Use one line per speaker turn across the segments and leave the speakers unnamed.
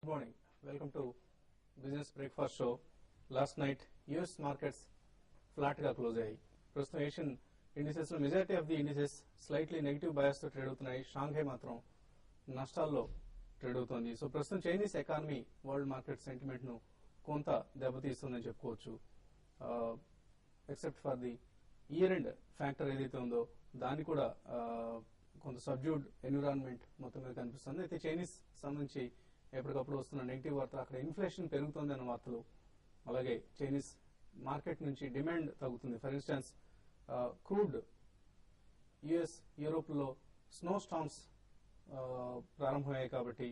Good morning. Welcome to Business Breakfast Show. Last night, US markets flat ga close అయ్యాయి. ప్రస్తుతం Asian indices లో majority of the indices slightly negative bias తో trade అవుతున్నాయి. Shanghai మాత్రం నష్టాల్లో trade అవుతోంది. So ప్రస్తుతం Chinese economy world market sentiment ను కొంత దెబ్బతీస్తుందని చెప్పుకోవచ్చు. Except for the year end factor ఏదైతే ఉందో దాన్ని కూడా కొంత సబ్జ్యూడ్ ఎన్విరాన్మెంట్ మొత్తం మీద కనిపిస్తుంది. అయితే చైనీస్ సంబంధించి ఎప్పటికప్పుడు వస్తున్న నెగిటివ్ వార్తలు, అక్కడ ఇన్ఫ్లేషన్ పెరుగుతోంది అన్న వార్తలు, అలాగే చైనీస్ మార్కెట్ నుంచి డిమాండ్ తగ్గుతుంది. For instance crude US Europe లో స్నో స్టామ్స్ ప్రారంభమయ్యాయి కాబట్టి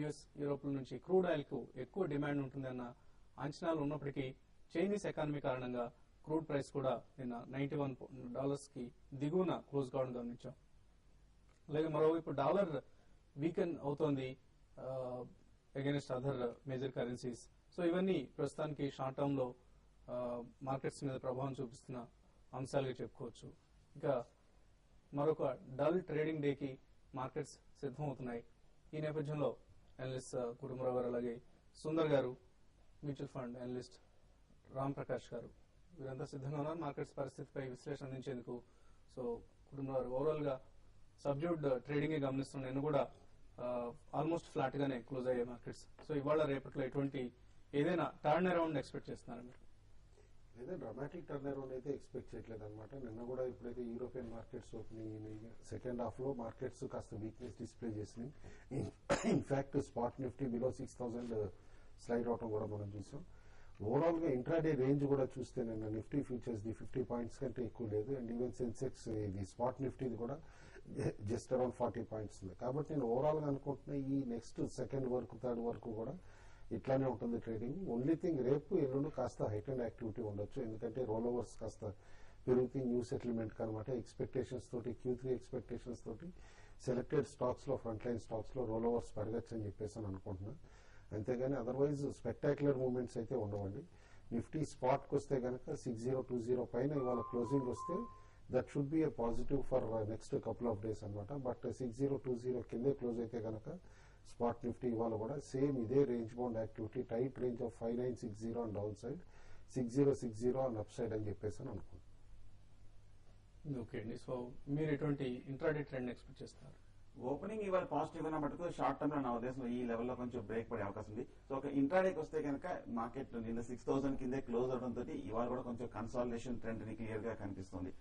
యుఎస్ యూరోప్ నుంచి క్రూడ్ ఆయిల్ కు ఎక్కువ డిమాండ్ ఉంటుందన్న అంచనాలు ఉన్నప్పటికీ చైనీస్ ఎకానమీ కారణంగా క్రూడ్ ప్రైస్ కూడా నిన్న $91 కి దిగువన క్లోజ్ కావడం గమనించాం. అలాగే మరోవైపు డాలర్ వీకెన్ అవుతోంది against other major currencies. So ఇవన్నీ ప్రస్తుతానికి షార్ట్ టర్మ్ లో మార్కెట్స్ మీద ప్రభావం చూపిస్తున్న అంశాలుగా చెప్పుకోవచ్చు. ఇక మరొక డల్ ట్రేడింగ్ డే కి మార్కెట్స్ సిద్ధమవుతున్నాయి. ఈ నేపథ్యంలో అనలిస్ట్ కుటుంబరావు గారు, అలాగే సుందర్ గారు, mutual fund analyst Ram Prakash గారు, వీరంతా సిద్ధంగా ఉన్నారు మార్కెట్స్ పరిస్థితిపై విశ్లేషణ అందించేందుకు. సో కుటుంబరావు గారు, ఓవరాల్ గా సబ్జ్యూడ్ ట్రేడింగ్ గమనిస్తున్నాను. నేను కూడా ఆల్మోస్ట్ ఫ్లాట్ గానే క్లోజ్ అయ్యే మార్కెట్స్. సో ఇవాళ రేపట్లో ఎటువంటి ఏదైనా టర్న్ అరౌండ్ ఎక్స్పెక్ట్ చేస్తున్నారు మీరు?
ఏదైనా డ్రామాటిక్ టర్న్ అరౌండ్ అయితే ఎక్స్పెక్ట్ చేయట్లేదు అనమాట. నిన్న కూడా ఇప్పుడైతే European markets opening second half లో మార్కెట్స్ కాస్త వీక్నెస్ డిస్ప్లే చేసినాయి. In fact spot Nifty below 6000 slide అవటం కూడా మనం చూసాం. ఓవరాల్ గా ఇంట్రాడే రేంజ్ కూడా చూస్తే నిన్న నిఫ్టీ ఫ్యూచర్స్ ది 50 పాయింట్స్ కంటే ఎక్కువ లేదు. అండ్ ఈవెన్ సెన్సెక్స్ ఇది స్పాట్ నిఫ్టీది కూడా జస్ట్ అరౌండ్ 40 పాయింట్స్ ఉంది. కాబట్టి నేను ఓవరాల్ గా అనుకుంటున్నా ఈ నెక్స్ట్ సెకండ్ వరకు థర్డ్ వరకు కూడా ఇట్లానే ఉంటుంది ట్రేడింగ్. ఓన్లీ థింగ్ రేపు ఎల్లుండి కాస్త హైట్ అండ్ యాక్టివిటీ ఉండొచ్చు. ఎందుకంటే రోల్ ఓవర్స్ కాస్త పెరుగుతాయి న్యూ సెటిల్మెంట్ కనమాట. ఎక్స్పెక్టేషన్స్ తోటి Q3 ఎక్స్పెక్టేషన్స్ తోటి సెలెక్టెడ్ స్టాక్స్ లో ఫ్రంట్ లైన్ స్టాక్స్ లో రోల్ ఓవర్స్ పెరగచ్చు అని చెప్పేసి అనుకుంటున్నా. అంతేగాని అదర్వైజ్ స్పెక్టాక్యులర్ మూవ్మెంట్స్ అయితే ఉండవండి. నిఫ్టీ స్పాట్ కి వస్తే కనుక 6020 పైన ఇవాళ క్లోజింగ్ వస్తే that should be A positive for next couple of days అనమాట. బట్ 6020 కిందే క్లోజ్ అయితే కనుక స్పాట్ నిఫ్టీ ఇవాళ కూడా సేమ్ ఇదే range bound activity tight range of 5960 on down side, 6060 on up side అని చెప్పేసి అనుకుంటున్నాను.
ఓకే అండి. సో మీరు ఎటువంటి ఇంట్రాడే ట్రెండ్ ఎక్స్పెక్ట్ చేస్తున్నారు?
ఓపెనింగ్ ఇవాళ పాజిటివ్ గా మటుకు షార్ట్ టర్మ్ లో నా ఉద్దేశం ఈ లెవెల్లో కొంచెం బ్రేక్ పడే అవకాశం ఉంది. సో ఒక ఇంట్రాడేకి వస్తే కనుక మార్కెట్ నిన్న 6000 కిందే క్లోజ్ అవడం తోటి ఇవాళ కూడా కొంచెం కన్సాలిడేషన్ ట్రెండ్ ని క్లియర్ గా కనిపిస్తుంది.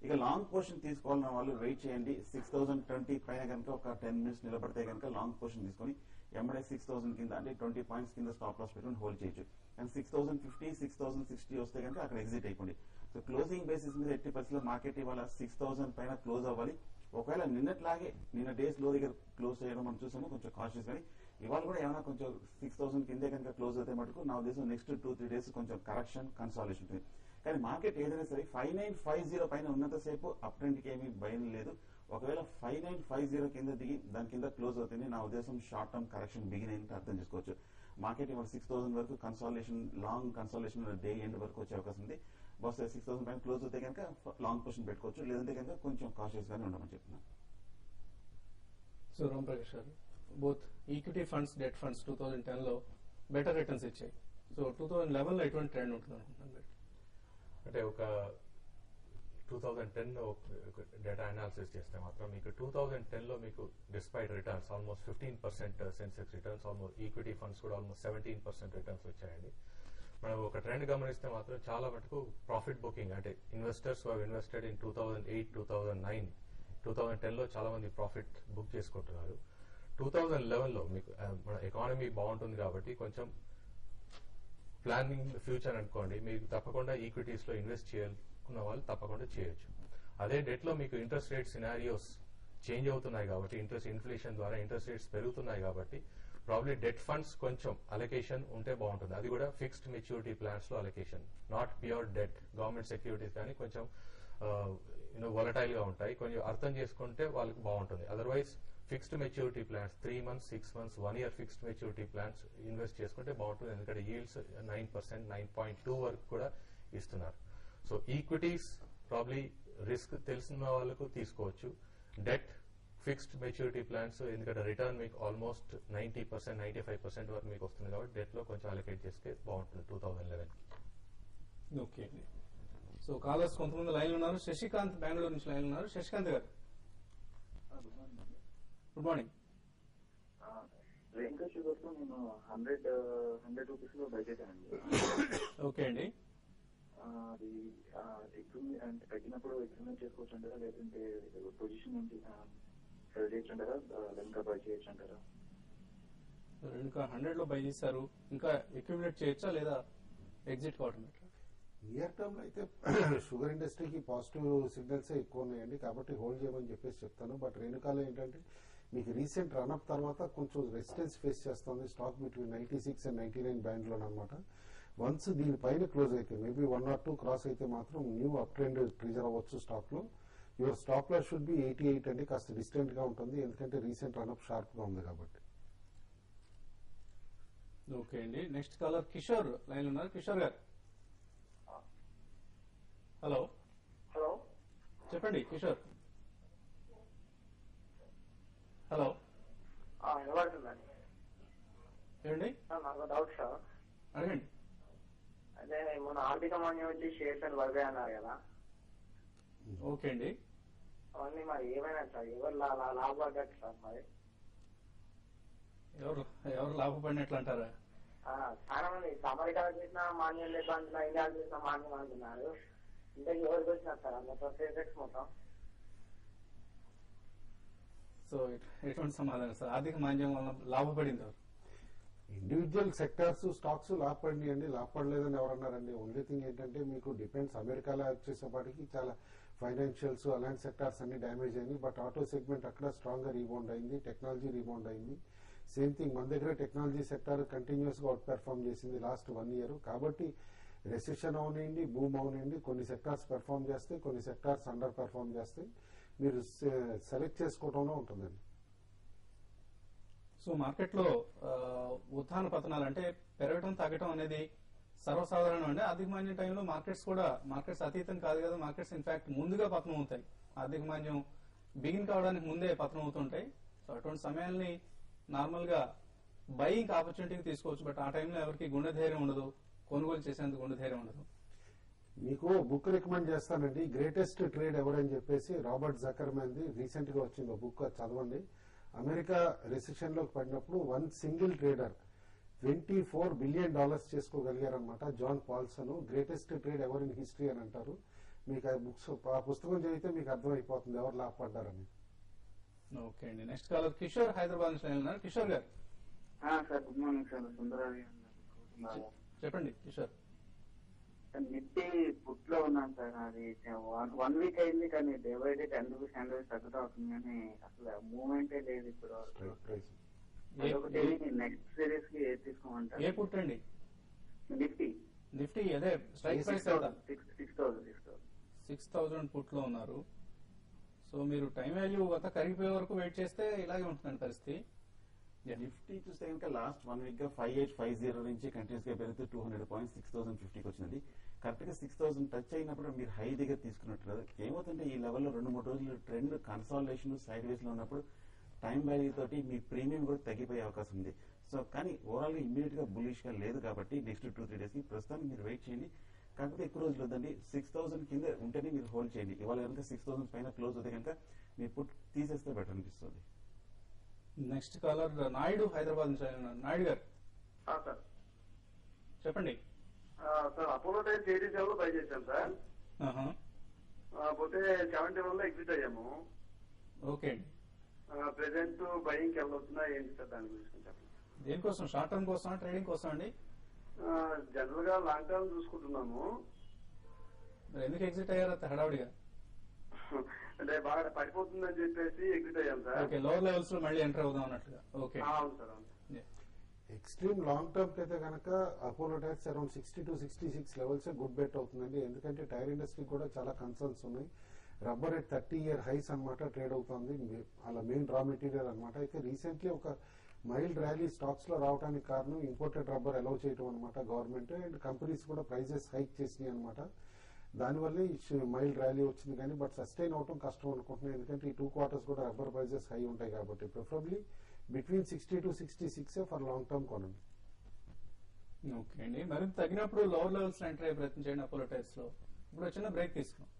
ఇక లాంగ్ పొజిషన్ తీసుకోవాలన్న వాళ్ళు వెయిట్ చేయండి. 6020 పైన కనుక ఒక 10 మినిట్స్ నిలబడితే కనుక లాంగ్ పొజిషన్ తీసుకుని ఎంబడే 6000 కింద అంటే 20 పాయింట్స్ కింద స్టాప్ లాస్ పెట్టుకుని హోల్డ్ చేయొచ్చు. అండ్ 6050 6060 వస్తే కనుక అక్కడ ఎగ్జిట్ అయిపోండి. సో క్లోజింగ్ బేసిస్ మీద ఎట్టి పరిస్థితుల్లో మార్కెట్ ఇవాళ 6000 పైన క్లోజ్ అవ్వాలి. ఒకవేళ నిన్నట్లాగే నిన్న డేస్ లో దగ్గర క్లోజ్ చేయడం మనం చూసాము, కొంచెం కాన్షియస్ కానీ ఇవాళ కూడా ఏమైనా కొంచెం 6000 కిందే కనుక క్లోజ్ అయితే మటుకు నా ఉద్దేశం నెక్స్ట్ 2-3 డేస్ కొంచెం కరెక్షన్ కన్సాలిడేషన్ ఉంటుంది. కానీ మార్కెట్ ఏదైనా సరే 5950 పైన ఉన్నంతసేపు అప్ ట్రెండ్ కి ఏమీ భయం లేదు. ఒకవేళ 5950 కింద దిగి దాని కింద క్లోజ్ అవుతుంది నా ఉద్దేశం షార్ట్ టర్మ్ కరెక్షన్ బిగిన్ అయింది అర్థం చేసుకోవచ్చు. మార్కెట్ ఇవాళ 6000 వరకు consolidation long consolidation day end వరకు వచ్చే అవకాశం ఉంది. బహుశా 6000 పైన క్లోజ్ అవుతే కనుక లాంగ్ పొజిషన్ పెట్టుకోవచ్చు, లేదంటే కనుక కొంచెం కాషియస్ గానే ఉండమని చెప్తున్నాను.
సో రామ్ ప్రకాష్ గారు, both equity funds debt funds 2010 లో బెటర్ రిటర్న్స్ ఇచ్చాయి. సో 2011 లో ఎటువంటి ట్రెండ్ ఉంటుంది అనుకుంటున్నాను?
అంటే ఒక 2010 లో డేటా అనాలిసిస్ చేస్తే మాత్రం మీకు 2010 లో మీకు despite returns almost 15% Sensex returns, almost equity funds కూడా ఆల్మోస్ట్ 17% రిటర్న్స్ వచ్చాయండి. మనం ఒక ట్రెండ్ గమనిస్తే మాత్రం చాలా మటుకు ప్రాఫిట్ బుకింగ్, అంటే ఇన్వెస్టర్స్ హావ్ ఇన్వెస్టెడ్ ఇన్ 2008, 2009, 2010 లో చాలా మంది ప్రాఫిట్ బుక్ చేసుకుంటున్నారు. 2011 లో మీకు మన ఎకానమీ బాగుంటుంది కాబట్టి కొంచెం ప్లానింగ్ ఫ్యూచర్ అనుకోండి, మీకు తప్పకుండా ఈక్విటీస్ లో ఇన్వెస్ట్ చేయాలనుకున్న వాళ్ళు తప్పకుండా చేయొచ్చు. అదే డెట్ లో మీకు ఇంట్రెస్ట్ రేట్ సినారియోస్ చేంజ్ అవుతున్నాయి కాబట్టి, ఇన్ఫ్లేషన్ ద్వారా ఇంట్రెస్ట్ రేట్స్ పెరుగుతున్నాయి కాబట్టి ప్రాబ్లీ డెట్ ఫండ్స్ కొంచెం అలొకేషన్ ఉంటే బాగుంటుంది. అది కూడా ఫిక్స్డ్ మెచ్యూరిటీ ప్లాన్స్ లో allocation, not pure debt. Government securities కానీ కొంచెం వొలటైల్ గా ఉంటాయి, కొంచెం అర్థం చేసుకుంటే వాళ్ళకి బాగుంటుంది. Otherwise fixed maturity plans 3 months, 6 months, 1 year fixed maturity plans invest చేసుకుంటే బాగుంటుంది. ఎందుకంటే ఈల్డ్స్ 9%, 9.2 వరకు కూడా ఇస్తున్నారు. సో ఈక్విటీస్ ప్రాబ్లీ రిస్క్ తెలిసిన వాళ్ళకు తీసుకోవచ్చు. డెట్ ఫిక్స్డ్ మెచ్యూరిటీ ప్లాన్స్, ఎందుకంటే రిటర్న్ మీకు ఆల్మోస్ట్ 90%, 95% వరకు మీకు వస్తుంది కాబట్టి డెట్ లో కొంచెం అలొకేట్ చేస్తే బాగుంటుంది 2011.
ఓకే అండి. సో కాలర్స్ కొంతమంది లైన్ ఉన్నారు. శశికాంత్ బెంగళూరు నుంచి లైన్ ఉన్నారు. శశికాంత్ గారు గుడ్ మార్నింగ్.
రేంకర్ షుగర్స్ లో నేను 100 రూపీస్ లో బై చేశానండి.
ఓకే అండి.
అది అంటే తగ్గినప్పుడు ఎక్స్పెరిమెంట్ చేసుకోవచ్చు అంటారా, లేదంటే పొజిషన్ నుంచి సెల్ చేయొచ్చు అంటారా, ఇంకా బై చేయొచ్చు అంటారా?
ఇంకా 100 లో బై చేశారు, ఇంకా అక్యుములేట్ చేయొచ్చా లేదా ఎగ్జిట్ కావడం?
నియర్ టర్మ్ లో అయితే షుగర్ ఇండస్ట్రీకి పాజిటివ్ సిగ్నల్స్ ఎక్కువ ఉన్నాయండి, కాబట్టి హోల్డ్ చేయమని చెప్పేసి చెప్తాను. బట్ రేణుకాలో ఏంటంటే మీకు రీసెంట్ రన్అప్ తర్వాత కొంచెం రెసిస్టెన్స్ ఫేస్ చేస్తుంది స్టాక్ బిట్వీన్ 96 and 99 బ్యాండ్ లో అనమాట. వన్స్ దీనిపైన క్లోజ్ అయితే మేబీ 1 or 2 క్రాస్ అయితే మాత్రం న్యూ అప్ ట్రెండ్ ట్రిజర్ అవ్వచ్చు స్టాక్ లో. Your stop loss should be 88 అండి, కాస్త డిస్టెంట్ గా ఉంటుంది ఎందుకంటే రీసెంట్ రన్అప్ షార్ప్ గా ఉంది కాబట్టి.
ఓకే అండి. నెక్స్ట్ కాలర్ కిషోర్ లైన్ ఉన్నారు. కిషోర్ గారు హలో.
హలో
చెప్పండి కిషోర్. హలో
వినబడుతుందండి.
ఏమండి
నాకు డౌట్ సార్.
అడగండి.
అదే మొన్న ఆర్థిక మాన్యం వచ్చి షేర్స్ అని పడిపోయి అన్నారు కదా,
ఓకే అండి.
అవన్నీ మరి ఏమైనా సార్, ఎవరు లాభపడ్డట్టు సార్? మరి
ఎవరు లాభపడినట్లు అంటారా?
చాలా మంది అమెరికా చేసిన మాన్యం లేదు అంటున్నారు, ఇండియా చేసిన మాన్యం అంటున్నారు. ఇంతకీ ఎవరికి వచ్చినారు సార్ మొత్తం సెన్సెక్స్ మొత్తం?
సో ఎటువంటి సమాధానం సార్? ఆర్థిక మాంద్యం వల్ల లాభపడింది ఎవరు?
ఇండివిజువల్ సెక్టార్స్ స్టాక్స్ లాభపడి అండి, లాభపడలేదని ఎవరన్నారండి? ఓన్లీ థింగ్ ఏంటంటే మీకు డిపెండ్స్, అమెరికాలో వచ్చేసేపటికి చాలా ఫైనాన్షియల్స్ అలాంటి సెక్టార్స్ అన్ని డ్యామేజ్ అయింది. బట్ ఆటో సెగ్మెంట్ అక్కడ స్ట్రాంగ్ గా రీబౌండ్ అయింది, టెక్నాలజీ రీబౌండ్ అయింది. సేమ్ థింగ్ మన దగ్గర టెక్నాలజీ సెక్టార్ కంటిన్యూస్ గా అవుట్ పెర్ఫార్మ్ చేసింది లాస్ట్ 1 year. కాబట్టి రెసెషన్ అవనండి, బూమ్ అవనండి, కొన్ని సెక్టార్స్ పెర్ఫార్మ్ చేస్తాయి, కొన్ని సెక్టార్స్ అండర్ పెర్ఫార్మ్ చేస్తాయి. మీరు సెలెక్ట్ చేసుకోవడంలో ఉంటుందండి.
సో మార్కెట్ లో ఉత్థాన పతనాలు అంటే పెరగటం తగ్గటం అనేది సర్వసాధారణం అండి. ఆర్థిక మాంద్యం టైంలో మార్కెట్స్ అతీతం కాదు కదా. మార్కెట్స్ ఇన్ఫాక్ట్ ముందుగా పతనం అవుతాయి. ఆర్థిక మాంద్యం బిగిన్ కావడానికి ముందే పతనం అవుతుంటాయి. సో అటువంటి సమయాల్ని నార్మల్ గా బయింగ్ ఆపర్చునిటీకి తీసుకోవచ్చు. బట్ ఆ టైంలో ఎవరికి గుండె ధైర్యం ఉండదు, కొనుగోలు చేసేందుకు గుండె ధైర్యం ఉండదు.
మీకు బుక్ రికమెండ్ చేస్తానండి, గ్రేటెస్ట్ ట్రేడ్ ఎవరని చెప్పేసి రాబర్ట్ జకర్మన్ ది రీసెంట్ గా వచ్చింది బుక్, చదవండి. అమెరికా రెసిషన్ లోకి పడినప్పుడు 1 single ట్రేడర్ $24 billion చేసుకోగలిగారనమాట. John Paulson greatest trade ever in history అని అంటారు. మీకు ఆ పుస్తకం చదివితే మీకు అర్థమైపోతుంది ఎవరు లాభపడ్డారని.
ఓకే అండి. నెక్స్ట్ కాలర్ కిషోర్ హైదరాబాద్ నుంచి ఉన్నారు. కిషోర్ గారు
sir good morning sir. Sundararao
చెప్పండి కిషోర్.
నిఫ్టీ పుట్ లో ఉన్నాను సార్. అది 1 week అయింది, కానీ డే బై డే 10 రూపీస్ తగ్గుతూ అవుతుంది, కానీ అసలు మూవ్మెంటే లేదు ఇప్పుడు. నెక్స్ట్ సిరీస్ కి ఏది తీసుకోమంటారు?
ఏ పుట్ అండి?
నిఫ్టీ
అదే స్ట్రైక్ ప్రైస్ 6,000 పుట్ లో ఉన్నారు. సో మీరు టైం వాల్యూ అంతా కరిగిపోయే వరకు వెయిట్ చేస్తే ఇలాగే ఉంటుందండి పరిస్థితి.
నిఫ్టీ చూస్తే కనుక లాస్ట్ 1 week గా 5850 నుంచి కంటిన్యూస్ గా పెరుగుతూ 200 points 6050కి వచ్చింది. కరెక్ట్ గా 6000 టచ్ అయినప్పుడు మీరు హై దగ్గర తీసుకున్నట్టు కదా. ఏమవుతుంటే ఈ లెవెల్లో 2-3 రోజులు ట్రెండ్ కన్సాలిడేషన్ సైడ్ వేస్ లో ఉన్నప్పుడు టైం వాల్యూ తోటి మీ ప్రీమియం కూడా తగ్గిపోయే అవకాశం ఉంది. సో కానీ ఓవరాల్ గా ఇమ్మీడియట్ గా బులిష్ గా లేదు కాబట్టి నెక్స్ట్ 2-3 days కి ప్రస్తుతానికి మీరు వెయిట్ చేయండి. కాకపోతే ఎక్కువ రోజులు వద్దండి, 6000 కింద ఉంటేనే మీరు హోల్డ్ చేయండి. ఇవాళ కనుక 6000 పైన క్లోజ్ అవుతే కనుక మీరు పుట్ తీసేస్తే బెటర్ అనిపిస్తుంది.
నెక్స్ట్ కాలర్ నాయుడు హైదరాబాద్ నుంచి ఉన్నారు. నాయుడు గారు
సార్.
చెప్పండి.
సార్ అపోలో టైర్ చేరీస్ ఎవరు బై చేశాం సార్. పోతే 71 లో ఎగ్జిట్ అయ్యాము.
ఓకే అండి.
ప్రెసెంట్ బయింగ్ ఎవరు వస్తున్నా ఏంటి సార్ దాని గురించి చెప్పండి.
దేనికోసం? షార్ట్ టర్మ్ కోసం, ట్రేడింగ్ కోసం అండి?
జనరల్ గా లాంగ్ టర్మ్ చూసుకుంటున్నాము.
మరి ఎందుకు ఎగ్జిట్ అయ్యారు హడావుడిగా?
అంటే బాగా పడిపోతుందని చెప్పేసి ఎగ్జిట్ అయ్యాం సార్.
ఓకే, లోవర్ లెవెల్స్ లో మళ్ళీ ఎంటర్ అవుదాం అన్నట్లుగా. ఓకే,
అవును సార్. అవును.
ఎక్స్ట్రీమ్ లాంగ్ టర్మ్ కి అయితే కనుక Apollo Tyres around 60-66 levels good bet అవుతుందండి. ఎందుకంటే టైర్ ఇండస్ట్రీ కూడా చాలా కన్సర్న్స్ ఉన్నాయి. రబ్బర్ ఎట్ 30-year హైస్ అనమాట ట్రేడ్ అవుతుంది, అలా మెయిన్ రా మెటీరియల్ అనమాట. అయితే రీసెంట్లీ ఒక మైల్డ్ ర్యాలీ స్టాక్స్ లో రావడానికి కారణం ఇంపోర్టెడ్ రబ్బర్ అలౌ చేయడం అనమాట గవర్నమెంట్. అండ్ కంపెనీస్ కూడా ప్రైజెస్ హైక్ చేసినాయి అనమాట. దానివల్లే ఈ మైల్డ్ ర్యాలీ వచ్చింది కానీ బట్ సస్టైన్ అవటం కష్టం అనుకుంటున్నాను, ఎందుకంటే ఈ 2 quarters కూడా రబ్బర్ ప్రైజెస్ హై ఉంటాయి కాబట్టి preferably between 60 to 66 for long term కొనండి.
ఓకే అండి, మరింత తగినప్పుడు లోవర్ లెవెల్స్ ఎంటర్ అయ్యే ప్రయత్నం చేయండి అపోలో టైర్స్ లో. ఇప్పుడు చిన్న బ్రేక్ తీసుకున్నాం.